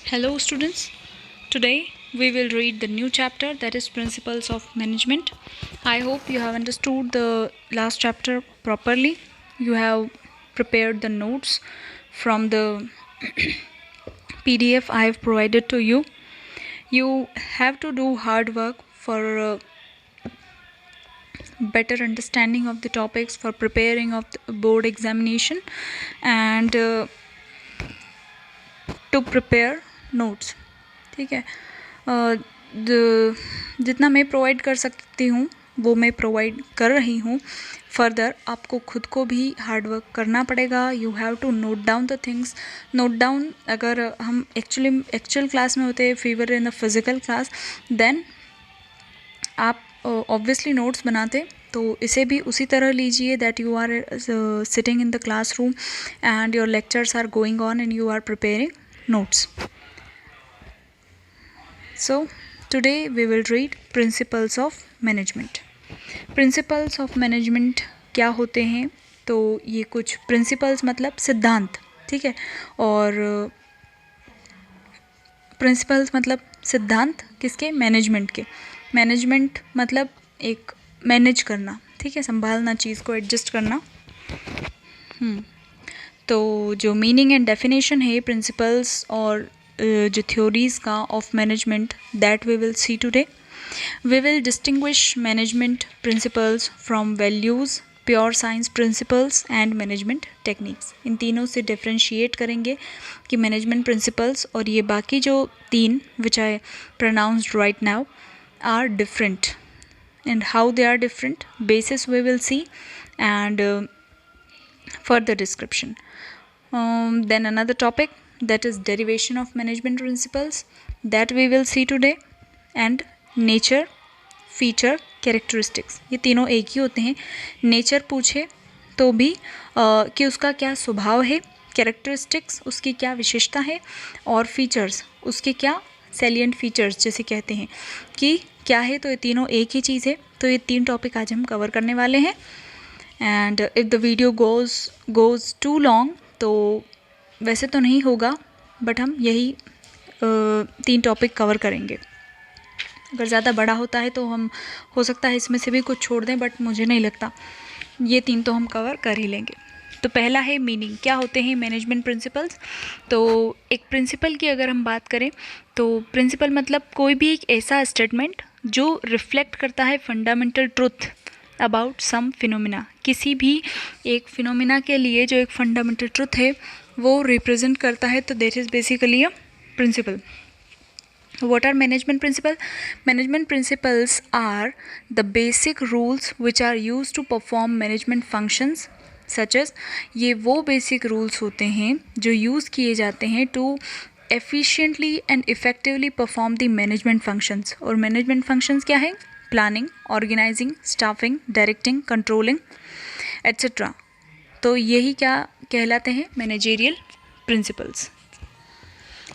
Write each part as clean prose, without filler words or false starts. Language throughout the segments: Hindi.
Hello students, today we will read the new chapter, that is Principles of Management. I hope you have understood the last chapter properly. You have prepared the notes from the PDF I have provided to you. You have to do hard work for better understanding of the topics, for preparing of the board examination, and to prepare notes. ठीक है, जितना मैं प्रोवाइड कर सकती हूँ वो मैं प्रोवाइड कर रही हूँ. फर्दर आपको खुद को भी हार्ड वर्क करना पड़ेगा. You have to note down the things. Note down अगर हम एक्चुअल क्लास में होते हैं, fever in the physical class, then आप ऑब्वियसली नोट्स बनाते. तो इसे भी उसी तरह लीजिए that you are sitting in the class room and your lectures are going on and you are preparing notes. So today we will read Principles of Management. Principles of Management क्या होते हैं? तो ये कुछ Principles मतलब सिद्धांत, ठीक है, और Principles मतलब सिद्धांत किसके? मैनेजमेंट के. मैनेजमेंट मतलब एक मैनेज करना, ठीक है, संभालना, चीज़ को एडजस्ट करना. तो जो मीनिंग एंड डेफिनेशन है प्रिंसिपल्स और जो थ्योरीज़ का of management, that we will see today. We will distinguish management principles from values, pure science principles and management techniques. इन तीनों से डिफ्रेंशिएट करेंगे कि मैनेजमेंट प्रिंसिपल्स और ये बाकी जो तीन which I pronounced right now are different, and how they are different basis we will see, and further description. Then another topic, that is derivation of management principles, that we will see today, and nature, feature, characteristics. ये तीनों एक ही होते हैं. नेचर पूछे तो भी कि उसका क्या स्वभाव है, कैरेक्टरिस्टिक्स उसकी क्या विशेषता है, और फीचर्स उसके क्या सैलिएंट फीचर्स जैसे कहते हैं कि क्या है. तो ये तीनों एक ही चीज़ है. तो ये तीन टॉपिक आज हम कवर करने वाले हैं. And if the video goes too long, तो वैसे तो नहीं होगा, बट हम यही तीन टॉपिक कवर करेंगे. अगर ज़्यादा बड़ा होता है तो हम हो सकता है इसमें से भी कुछ छोड़ दें, बट मुझे नहीं लगता. ये तीन तो हम कवर कर ही लेंगे. तो पहला है मीनिंग. क्या होते हैं मैनेजमेंट प्रिंसिपल्स? तो एक प्रिंसिपल की अगर हम बात करें तो प्रिंसिपल मतलब कोई भी एक ऐसा स्टेटमेंट जो रिफ्लेक्ट करता है fundamental truth about some phenomena. किसी भी एक फिनोमिना के लिए जो एक फंडामेंटल ट्रुथ है वो रिप्रेजेंट करता है, तो that is basically a principle. What are management principles? Management principles are the basic rules which are used to perform management functions such as, ये वो basic rules होते हैं जो यूज़ किए जाते हैं to efficiently and effectively perform the management functions. और management functions क्या है? Planning, organising, staffing, directing, controlling, etcetera. तो यही क्या कहलाते हैं? मैनेजेरियल प्रिंसिपल्स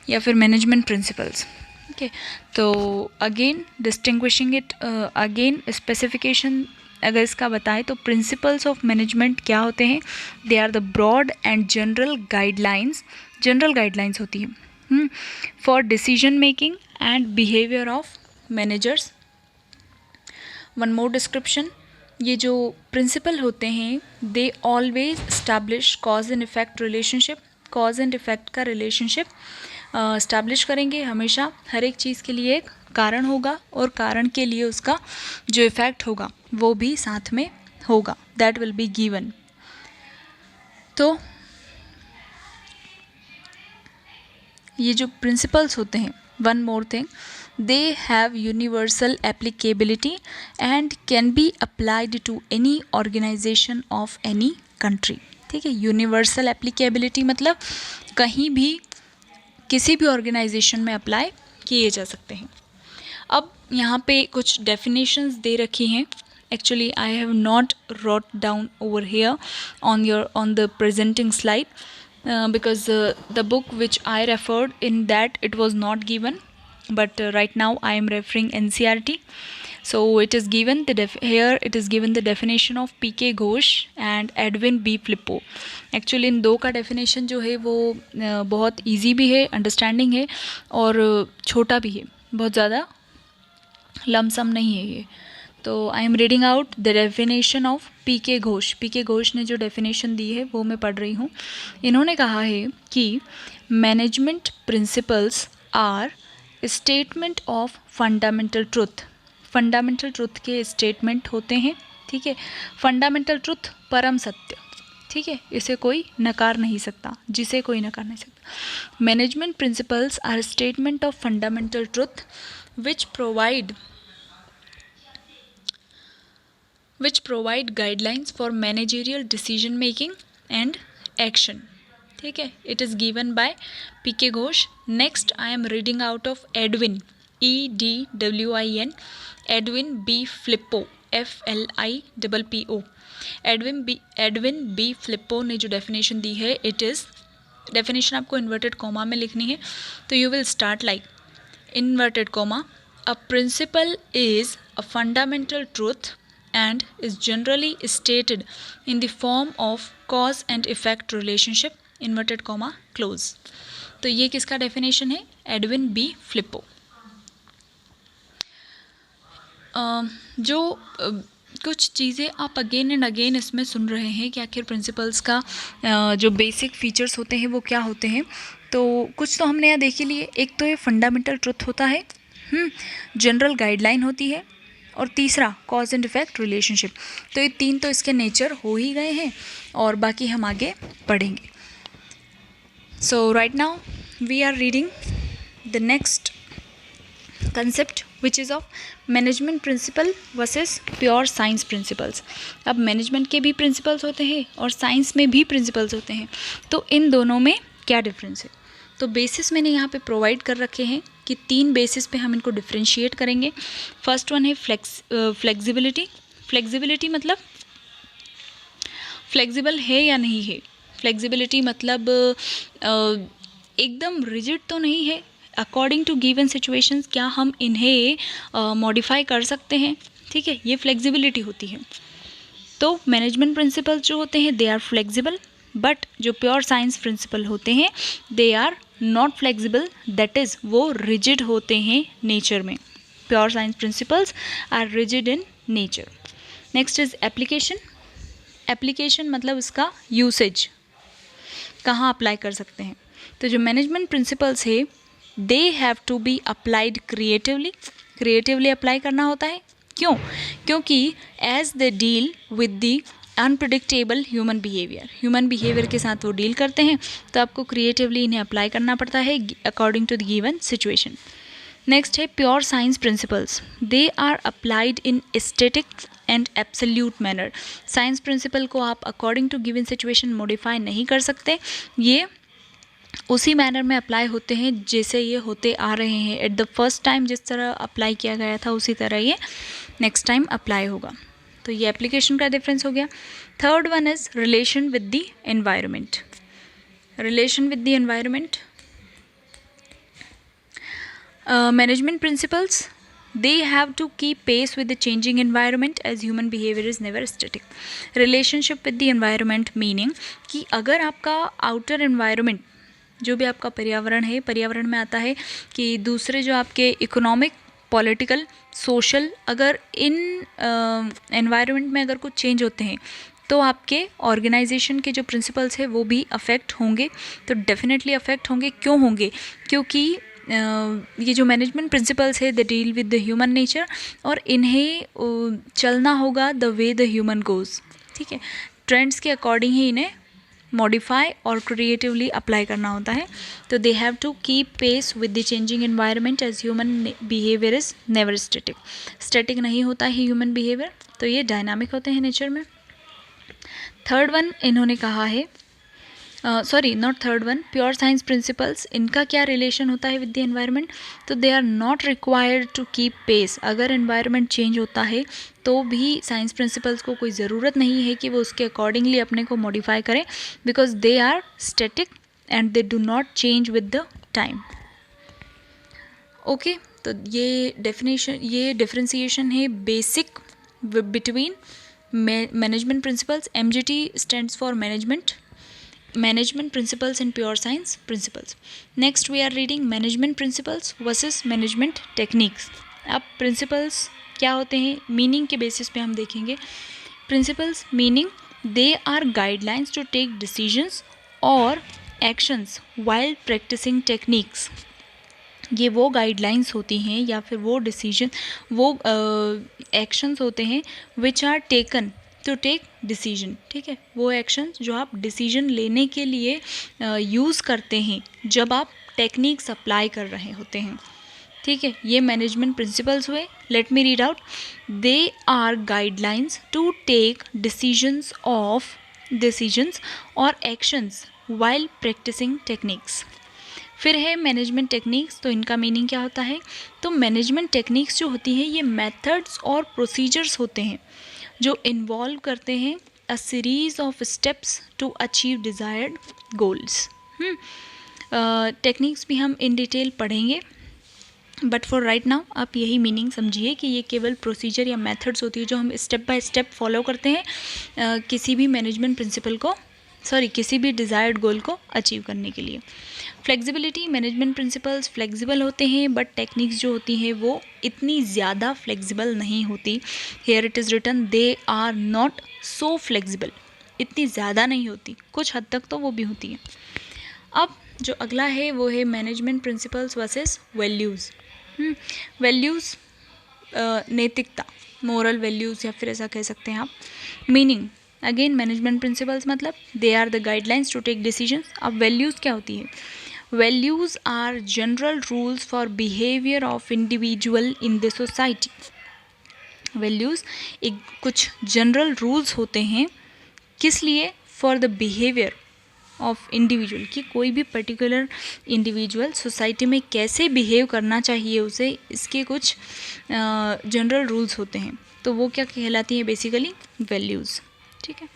या फिर मैनेजमेंट प्रिंसिपल्स. ओके, तो again distinguishing it, again specification अगर इसका बताएं तो प्रिंसिपल्स ऑफ मैनेजमेंट क्या होते हैं? They are the broad and general guidelines होती हैं for decision making and behaviour of managers. One more description, ये जो प्रिंसिपल होते हैं they always establish cause and effect relationship. Cause and effect का रिलेशनशिप इस्टेब्लिश करेंगे. हमेशा हर एक चीज़ के लिए एक कारण होगा और कारण के लिए उसका जो इफ़ेक्ट होगा वो भी साथ में होगा, दैट विल बी गिवन. तो ये जो प्रिंसिपल्स होते हैं, one more thing, they have universal applicability and can be applied to any organization of any country. ठीक है, यूनिवर्सल एप्लीकेबिलिटी मतलब कहीं भी किसी भी ऑर्गेनाइजेशन में अप्लाई किए जा सकते हैं. अब यहाँ पे कुछ डेफिनेशंस दे रखी हैं. Actually I have not wrote down over here on the presenting slide because the book which I referred in that it was not given, but right now I am referring NCERT. So it is given here it is given the definition of PK Ghosh and Edwin B. Flippo. Actually in दो का डेफिनेशन जो है वो बहुत ईजी भी है, अंडरस्टैंडिंग है और छोटा भी है, बहुत ज़्यादा लमसम नहीं है ये. तो I am reading out the definition of PK Ghosh. PK Ghosh ने जो डेफिनेशन दी है वो मैं पढ़ रही हूँ. इन्होंने कहा है कि management principles are statement of fundamental truth. Fundamental truth के स्टेटमेंट होते हैं, ठीक है. फंडामेंटल ट्रुथ परम सत्य, ठीक है, इसे कोई नकार नहीं सकता, जिसे कोई नकार नहीं सकता. Management principles are statement of fundamental truth which provide guidelines for managerial decision making and action. ठीक है, it is given by PK Ghosh. Next I am reading out of Edwin, EDWIN, Edwin B. Flippo, FLIPPO. Edwin B Flippo ने जो डेफिनेशन दी है, इट इज़, डेफिनेशन आपको इन्वर्टेड कॉमा में लिखनी है, तो you will start like inverted comma, a principle is a fundamental truth and is generally stated in the form of cause and effect relationship, inverted comma close. तो ये किसका डेफिनेशन है? Edwin B Flippo. जो कुछ चीज़ें आप अगेन एंड अगेन इसमें सुन रहे हैं कि आखिर प्रिंसिपल्स का जो बेसिक फीचर्स होते हैं वो क्या होते हैं. तो कुछ तो हमने यहाँ देख ही लिए. एक तो ये फंडामेंटल ट्रुथ होता है, जनरल गाइडलाइन होती है, और तीसरा कॉज एंड इफेक्ट रिलेशनशिप. तो ये तीन तो इसके नेचर हो ही गए हैं और बाकी हम आगे पढ़ेंगे. So right now we are reading the next concept which is of management principle versus pure science principles. अब मैनेजमेंट के भी प्रिंसिपल्स होते हैं और साइंस में भी प्रिंसिपल्स होते हैं, तो इन दोनों में क्या डिफरेंस है. तो बेसिस मैंने यहाँ पे प्रोवाइड कर रखे हैं कि तीन बेसिस पे हम इनको डिफ्रेंशिएट करेंगे. फर्स्ट वन है फ्लेक्सिबिलिटी. फ्लेक्सिबिलिटी मतलब फ्लेक्सिबल है या नहीं है. फ्लेक्सिबिलिटी मतलब एकदम रिजिड तो नहीं है. अकॉर्डिंग टू गिवन सिचुएशंस क्या हम इन्हें मॉडिफाई कर सकते हैं, ठीक है, ये फ्लेक्सिबिलिटी होती है. तो मैनेजमेंट प्रिंसिपल्स जो होते हैं दे आर फ्लेक्सिबल, बट जो प्योर साइंस प्रिंसिपल होते हैं they are not flexible, that is वो रिजिड होते हैं नेचर में. Pure science principles are rigid in nature. Next is application. Application मतलब इसका यूसेज, कहाँ अप्लाई कर सकते हैं. तो जो मैनेजमेंट प्रिंसिपल्स है they have to be applied creatively. Creatively apply करना होता है. क्यों? क्योंकि as they deal with the unpredictable human behaviour के साथ वो डील करते हैं, तो आपको क्रिएटिवली इन्हें अप्लाई करना पड़ता है according to the given situation. Next है pure science principles. They are applied in static and absolute manner. Science principle को आप according to given situation modify नहीं कर सकते. ये उसी मैनर में अप्लाई होते हैं जैसे ये होते आ रहे हैं. एट द फर्स्ट टाइम जिस तरह अप्लाई किया गया था उसी तरह ये नेक्स्ट टाइम अप्लाई होगा. तो ये एप्लीकेशन का डिफरेंस हो गया. Third one is relation with the environment. Relation with the environment. Management principles they have to keep pace with the changing environment as human behavior is never static. relationship with the environment meaning कि अगर आपका outer environment जो भी आपका पर्यावरण है, पर्यावरण में आता है कि दूसरे जो आपके इकोनॉमिक, पॉलिटिकल, सोशल, अगर इन एनवायरनमेंट में अगर कुछ चेंज होते हैं तो आपके ऑर्गेनाइजेशन के जो प्रिंसिपल्स है वो भी अफेक्ट होंगे. तो डेफिनेटली अफेक्ट होंगे. क्यों होंगे? क्योंकि ये जो मैनेजमेंट प्रिंसिपल्स है दे deal with the human nature और इन्हें चलना होगा the way the human goes. ठीक है, ट्रेंड्स के अकॉर्डिंग ही इन्हें मॉडिफाई और क्रिएटिवली अप्लाई करना होता है. तो they have to keep pace with the changing environment as human behaviour is never static. Static नहीं होता है ह्यूमन बिहेवियर, तो ये डायनामिक होते हैं नेचर में. थर्ड वन इन्होंने कहा है, sorry not third one, pure science principles, इनका क्या रिलेशन होता है विद द एनवायरनमेंट. तो they are not required to keep pace. अगर एनवायरनमेंट चेंज होता है तो भी साइंस प्रिंसिपल्स को कोई ज़रूरत नहीं है कि वो उसके अकॉर्डिंगली अपने को मॉडिफाई करें, because they are static and they do not change with the time. Okay, तो ये डिफरेंशिएशन है basic between management principles. MGT stands for management principles in pure science principles. Next we are reading management principles versus management techniques. अब principles क्या होते हैं, मीनिंग के बेसिस पे हम देखेंगे. Principles meaning they are guidelines to take decisions और एक्शंस वाइल प्रैक्टिसिंग टेक्निक्स. ये वो गाइडलाइंस होती हैं या फिर वो डिसीजन, वो एक्शंस होते हैं which are taken to take decision. ठीक है, वो एक्शंस जो आप डिसीजन लेने के लिए यूज़ करते हैं जब आप टेक्निक्स अप्लाई कर रहे होते हैं. ठीक है, ये मैनेजमेंट प्रिंसिपल्स हुए. Let me read out. They are guidelines to take decisions और एक्शंस वाइल प्रैक्टिसिंग टेक्निक्स. फिर है मैनेजमेंट टेक्निक्स. तो इनका मीनिंग क्या होता है, तो मैनेजमेंट टेक्निक्स जो होती हैं ये मेथड्स और प्रोसीजर्स होते हैं जो इन्वॉल्व करते हैं a series of steps to achieve desired goals. Techniques भी हम इन डिटेल पढ़ेंगे, बट फॉर राइट नाउ आप यही मीनिंग समझिए कि ये केवल प्रोसीजर या मेथड्स होती है जो हम स्टेप बाय स्टेप फॉलो करते हैं किसी भी मैनेजमेंट प्रिंसिपल को किसी भी डिज़ायर्ड गोल को अचीव करने के लिए. फ्लेक्सिबिलिटी. मैनेजमेंट प्रिंसिपल्स फ्लेक्सिबल होते हैं बट टेक्निक्स जो होती हैं वो इतनी ज़्यादा फ्लेक्सिबल नहीं होती. Here it is written they are not so flexible. इतनी ज़्यादा नहीं होती, कुछ हद तक तो वो भी होती है. अब जो अगला है वो है management principles versus values. Values नैतिकता, मोरल वैल्यूज़ या फिर ऐसा कह सकते हैं आप. मीनिंग अगेन मैनेजमेंट प्रिंसिपल्स मतलब they are the guidelines to take decisions. अब वैल्यूज़ क्या होती है, values are general rules for behaviour of individual in the society. Values एक कुछ जनरल रूल्स होते हैं, किस लिए, for the behaviour of individual, कि कोई भी पर्टिकुलर इंडिविजुअल सोसाइटी में कैसे बिहेव करना चाहिए उसे, इसके कुछ जनरल रूल्स होते हैं. तो वो क्या कहलाती हैं, बेसिकली वैल्यूज़. ठीक है.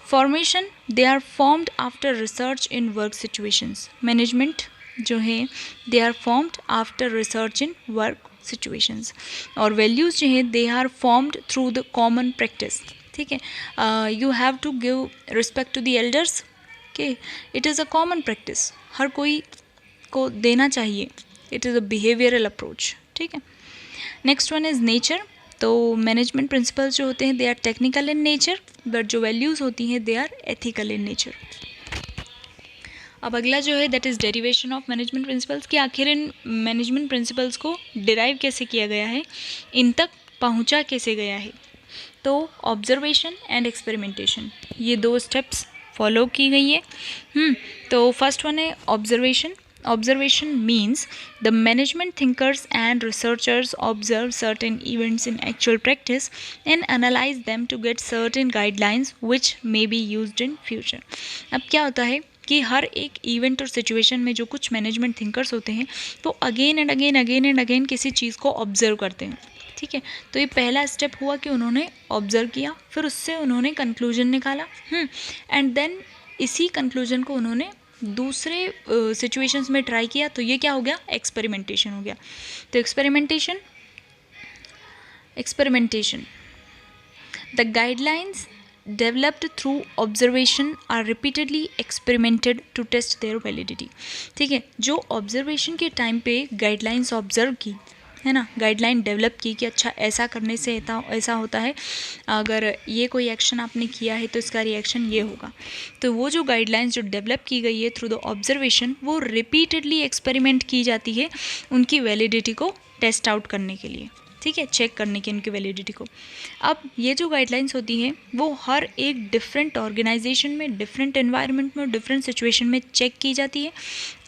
Formation. They are formed after research in work situations. Management जो है they are formed after research in work situations. और वैल्यूज़ जो है they are formed through the common practice. ठीक है, you have to give respect to the elders. Okay it is a common practice, हर कोई को देना चाहिए. It is a behavioural approach. ठीक है. Next one is nature. तो मैनेजमेंट प्रिंसिपल्स जो होते हैं they are technical in nature, but जो वैल्यूज़ होती हैं they are ethical in nature. अब अगला जो है that is derivation of management principles, कि आखिर इन मैनेजमेंट प्रिंसिपल्स को डिराइव कैसे किया गया है, इन तक पहुंचा कैसे गया है. तो ऑब्जर्वेशन एंड एक्सपेरिमेंटेशन, ये दो स्टेप्स फॉलो की गई है. तो फर्स्ट वन है observation. Observation means the management thinkers and researchers observe certain events in actual practice and analyze them to get certain guidelines which may be used in future. अब क्या होता है कि हर एक इवेंट और सिचुएशन में जो कुछ मैनेजमेंट थिंकर्स होते हैं वो अगेन एंड अगेन किसी चीज़ को ऑब्जर्व करते हैं. ठीक है, तो ये पहला स्टेप हुआ कि उन्होंने ऑब्जर्व किया, फिर उससे उन्होंने कंक्लूजन निकाला, एंड देन इसी कंक्लूजन को उन्होंने दूसरे सिचुएशंस में ट्राई किया. तो ये क्या हो गया, एक्सपेरिमेंटेशन हो गया. तो experimentation the guidelines developed through observation are repeatedly experimented to test their validity. ठीक है, जो ऑब्जर्वेशन के टाइम पे गाइडलाइंस ऑब्जर्व की है ना, गाइडलाइन डेवलप की कि अच्छा ऐसा करने से ऐसा होता है, अगर ये कोई एक्शन आपने किया है तो इसका रिएक्शन ये होगा. तो वो जो गाइडलाइंस जो डेवलप की गई है थ्रू द ऑब्जर्वेशन, वो रिपीटेडली एक्सपेरिमेंट की जाती है उनकी वैलिडिटी को टेस्ट आउट करने के लिए. ठीक है, चेक करने की उनकी वैलिडिटी को. अब ये जो गाइडलाइंस होती हैं वो हर एक डिफरेंट ऑर्गेनाइजेशन में, डिफरेंट एनवायरनमेंट में, डिफरेंट सिचुएशन में चेक की जाती है.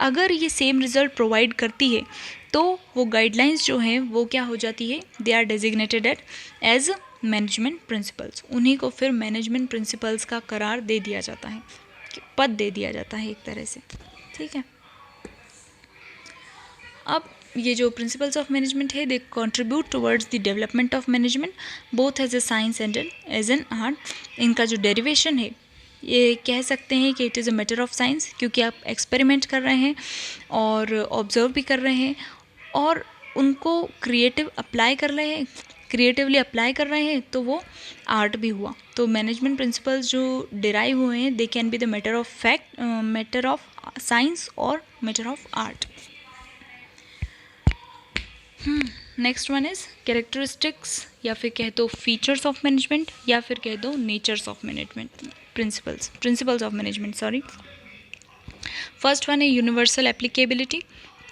अगर ये सेम रिजल्ट प्रोवाइड करती है तो वो गाइडलाइंस जो हैं वो क्या हो जाती है, they are designated as management principles. उन्हीं को फिर मैनेजमेंट प्रिंसिपल्स का करार दे दिया जाता है, पद दे दिया जाता है एक तरह से. ठीक है. अब ये जो प्रिंसिपल्स ऑफ मैनेजमेंट है they contribute towards the development of management both as a science and as an art. इनका जो डेरिवेशन है ये कह सकते हैं कि it is a matter of science, क्योंकि आप एक्सपेरिमेंट कर रहे हैं और ऑब्जर्व भी कर रहे हैं, और उनको क्रिएटिवली अप्लाई कर रहे हैं तो वो आर्ट भी हुआ। तो मैनेजमेंट प्रिंसिपल्स जो डिराइव हुए हैं they can be the matter of fact, matter of science और matter of art. Next one is characteristics, या फिर कह दो फीचर्स ऑफ मैनेजमेंट, या फिर कह दो natures of management principles of management, sorry. First one है यूनिवर्सल एप्लीकेबिलिटी।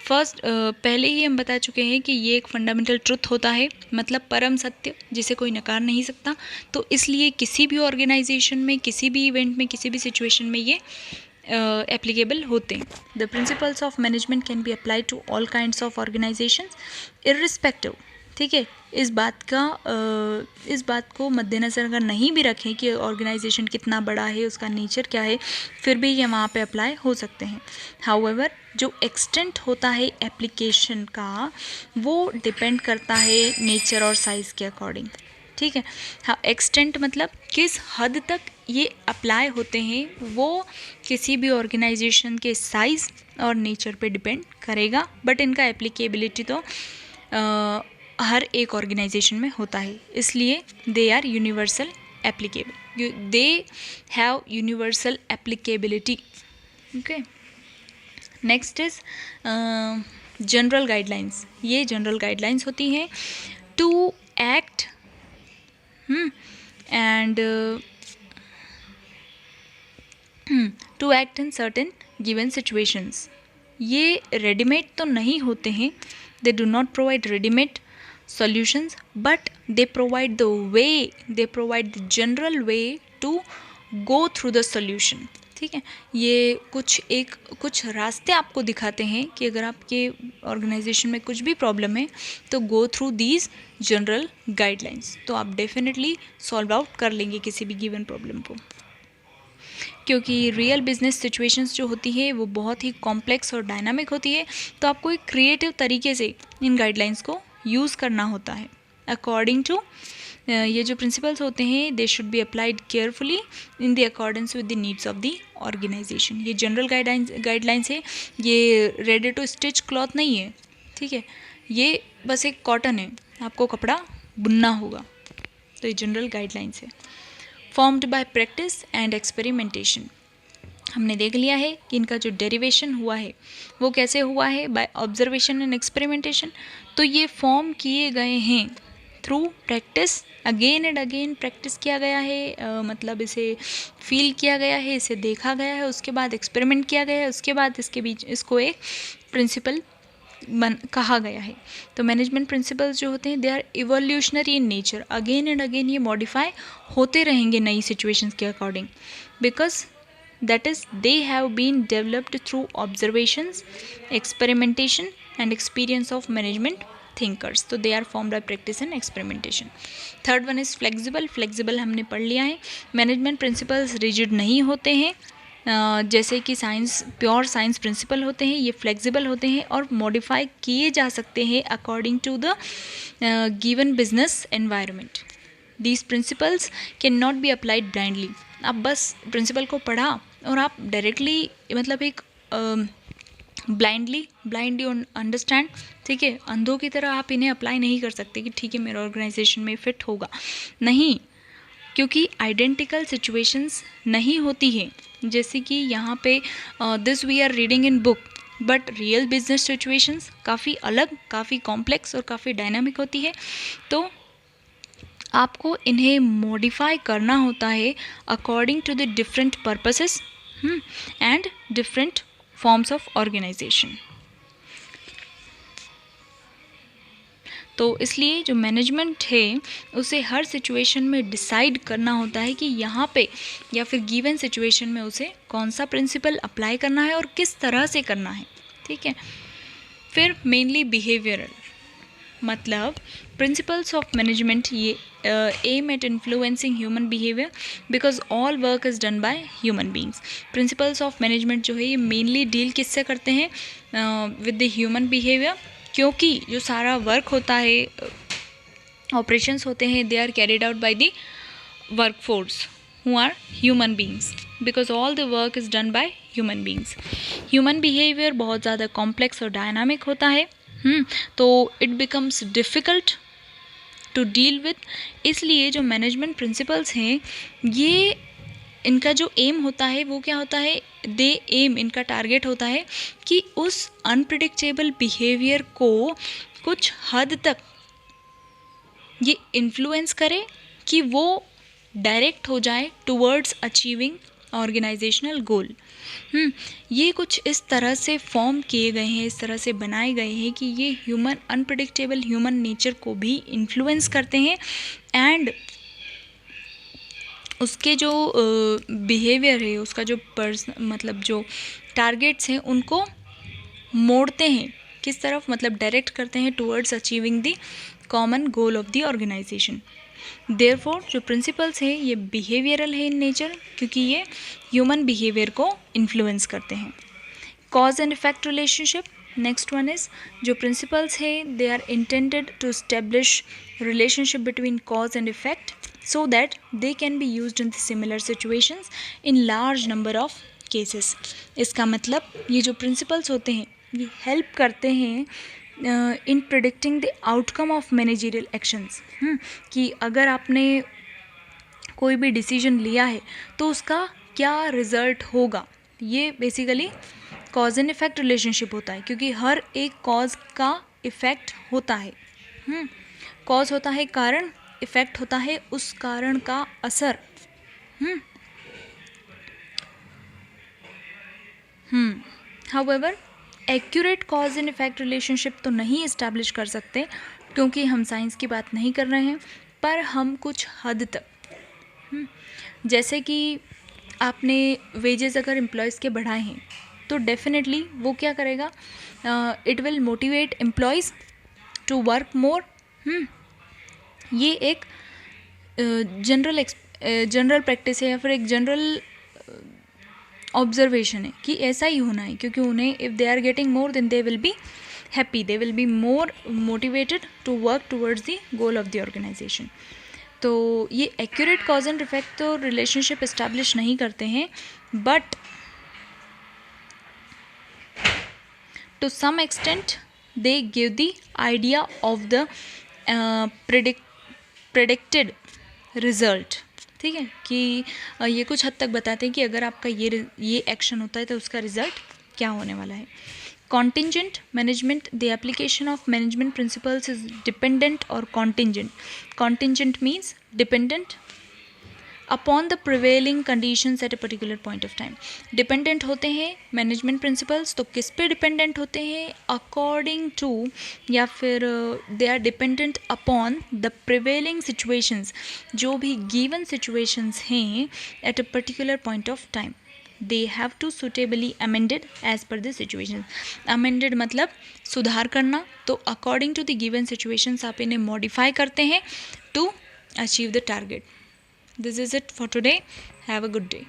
पहले ही हम बता चुके हैं कि ये एक फंडामेंटल ट्रुथ होता है, मतलब परम सत्य जिसे कोई नकार नहीं सकता। तो इसलिए किसी भी ऑर्गेनाइजेशन में, किसी भी इवेंट में, किसी भी सिचुएशन में ये एप्लीकेबल होते हैं। The principles of management can be applied to all kinds of organisations irrespective, ठीक है। इस बात को मद्देनज़र अगर नहीं भी रखें कि ऑर्गेनाइजेशन कितना बड़ा है, उसका नेचर क्या है, फिर भी ये वहाँ पे अप्लाई हो सकते हैं। हाउएवर जो एक्सटेंट होता है एप्लीकेशन का वो डिपेंड करता है नेचर और साइज़ के अकॉर्डिंग, ठीक है। हाँ, एक्सटेंट मतलब किस हद तक ये अप्लाई होते हैं वो किसी भी ऑर्गेनाइजेशन के साइज़ और नेचर पे डिपेंड करेगा, बट इनका एप्लीकेबिलिटी तो हर एक ऑर्गेनाइजेशन में होता है, इसलिए दे आर universal applicable, they have universal applicability. Okay, next is general guidelines. ये जनरल गाइडलाइंस होती हैं to act and to act in certain given situations। ये रेडीमेड तो नहीं होते हैं, they do not provide ready-made solutions, but they provide the general way to go through the solution, ठीक है। ये कुछ रास्ते आपको दिखाते हैं कि अगर आपके ऑर्गेनाइजेशन में कुछ भी प्रॉब्लम है तो go through these general guidelines, तो आप डेफिनेटली सॉल्व आउट कर लेंगे किसी भी गिवन प्रॉब्लम को। क्योंकि रियल बिजनेस सिचुएशंस जो होती है वो बहुत ही कॉम्प्लेक्स और डायनामिक होती है, तो आपको एक क्रिएटिव तरीके से इन गाइडलाइंस को यूज़ करना होता है। अकॉर्डिंग टू ये जो प्रिंसिपल्स होते हैं they should be applied carefully in the accordance with the needs of the organisation. ये जनरल गाइडलाइंस है, ये रेडी टू स्टिच क्लॉथ नहीं है, ठीक है। ये बस एक कॉटन है, आपको कपड़ा बुनना होगा, तो ये जनरल गाइडलाइंस है। Formed by practice and experimentation, हमने देख लिया है कि इनका जो डेरिवेशन हुआ है वो कैसे हुआ है, बाय ऑब्जर्वेशन एंड एक्सपेरिमेंटेशन। तो ये फॉर्म किए गए हैं through practice, again and again practice किया गया है, मतलब इसे फील किया गया है, इसे देखा गया है, उसके बाद एक्सपेरिमेंट किया गया है, उसके बाद इसके बीच इसको एक प्रिंसिपल कहा गया है। तो मैनेजमेंट प्रिंसिपल्स जो होते हैं they are evolutionary in nature, again and again ये मॉडिफाई होते रहेंगे नई सिचुएशंस के according, because that is they have been developed through observations, experimentation and experience of management thinkers। तो they are formed by practice and experimentation। Third one is flexible हमने पढ़ लिया है। मैनेजमेंट प्रिंसिपल्स रिजिड नहीं होते हैं, जैसे कि प्योर साइंस प्रिंसिपल होते हैं, ये फ्लेक्सिबल होते हैं और मॉडिफाई किए जा सकते हैं according to the given business environment. These principles can not be applied blindly. आप बस प्रिंसिपल को पढ़ा और आप डायरेक्टली मतलब एक ब्लाइंडली अंडरस्टैंड, ठीक है, अंधों की तरह आप इन्हें अप्लाई नहीं कर सकते कि ठीक है मेरे ऑर्गेनाइजेशन में फिट होगा, नहीं, क्योंकि आइडेंटिकल सिचुएशंस नहीं होती है। जैसे कि यहाँ पे this we are reading in book, but real business situations काफ़ी अलग, काफ़ी कॉम्प्लेक्स और काफ़ी डायनामिक होती है। तो आपको इन्हें मॉडिफाई करना होता है according to the different purposes and different forms of organisation. तो इसलिए जो मैनेजमेंट है उसे हर सिचुएशन में डिसाइड करना होता है कि यहाँ पे या फिर गिवन सिचुएशन में उसे कौन सा प्रिंसिपल अप्लाई करना है और किस तरह से करना है, ठीक है। फिर मेनली बिहेवियरल, मतलब प्रिंसिपल्स ऑफ मैनेजमेंट ये aim at influencing human behaviour because all work is done by human beings. Principles of management जो है ये मेनली डील किससे करते हैं, विद द ह्यूमन बिहेवियर, क्योंकि जो सारा वर्क होता है, ऑपरेशंस होते हैं, they are carried out by the work force who are human beings, because all the work is done by human beings. Human behaviour बहुत ज़्यादा कॉम्प्लेक्स और डायनामिक होता है, तो it becomes difficult to deal with. इसलिए जो मैनेजमेंट प्रिंसिपल्स हैं, ये इनका जो एम होता है वो क्या होता है, इनका टारगेट होता है कि उस अनप्रिडिक्टेबल बिहेवियर को कुछ हद तक ये इन्फ्लुएंस करे कि वो डायरेक्ट हो जाए टुवर्ड्स अचीविंग ऑर्गेनाइजेशनल गोल। ये कुछ इस तरह से फॉर्म किए गए हैं, इस तरह से बनाए गए हैं कि ये अनप्रिडिक्टेबल ह्यूमन नेचर को भी इन्फ्लुएंस करते हैं एंड उसके जो बिहेवियर है, उसका जो मतलब जो टारगेट्स हैं उनको मोड़ते हैं किस तरफ, मतलब डायरेक्ट करते हैं towards achieving the common goal of the organisation. Therefore जो प्रिंसिपल्स हैं ये बिहेवियरल है इन नेचर, क्योंकि ये ह्यूमन बिहेवियर को इन्फ्लुएंस करते हैं। Cause and effect relationship, next one is, जो प्रिंसिपल्स हैं they are intended to establish relationship between cause and effect so that they can be used in similar situations in large number of cases। इसका मतलब ये जो प्रिंसिपल्स होते हैं ये हेल्प करते हैं in predicting the outcome of managerial actions, कि अगर आपने कोई भी डिसीजन लिया है तो उसका क्या रिजल्ट होगा। ये basically cause and effect relationship होता है, क्योंकि हर एक कॉज का इफेक्ट होता है। कॉज होता है कारण, इफेक्ट होता है उस कारण का असर। However accurate cause and effect relationship तो नहीं इस्टेब्लिश कर सकते, क्योंकि हम साइंस की बात नहीं कर रहे हैं, पर हम कुछ हद तक जैसे कि आपने वेजेस अगर एम्प्लॉयज़ के बढ़ाए हैं तो डेफिनेटली वो क्या करेगा, it will motivate employees to work more. ये एक जनरल प्रैक्टिस है या फिर एक जनरल ऑब्जर्वेशन है कि ऐसा ही होना है, क्योंकि उन्हें if they are getting more then they will be happy, they will be more motivated to work towards the goal of the organisation. तो ये एक्यूरेट कॉज एंड इफेक्ट तो रिलेशनशिप इस्टेब्लिश नहीं करते हैं, but to some extent they give the idea of the predicted result. ठीक है, कि ये कुछ हद तक बताते हैं कि अगर आपका ये एक्शन होता है तो उसका रिजल्ट क्या होने वाला है। Contingent management, the application of management principles is dependent और contingent. Contingent means dependent upon the prevailing conditions at a particular point of time. डिपेंडेंट होते हैं मैनेजमेंट प्रिंसिपल्स, तो किस पे डिपेंडेंट होते हैं, अकॉर्डिंग टू, या फिर they are dependent upon the prevailing situations, जो भी गिवन सिचुएशंस हैं at a particular point of time. They have to suitably amended as per the situation. Amended मतलब सुधार करना, तो according to the given situations आप इन्हें मॉडिफाई करते हैं to achieve the target. This is it for today. Have a good day.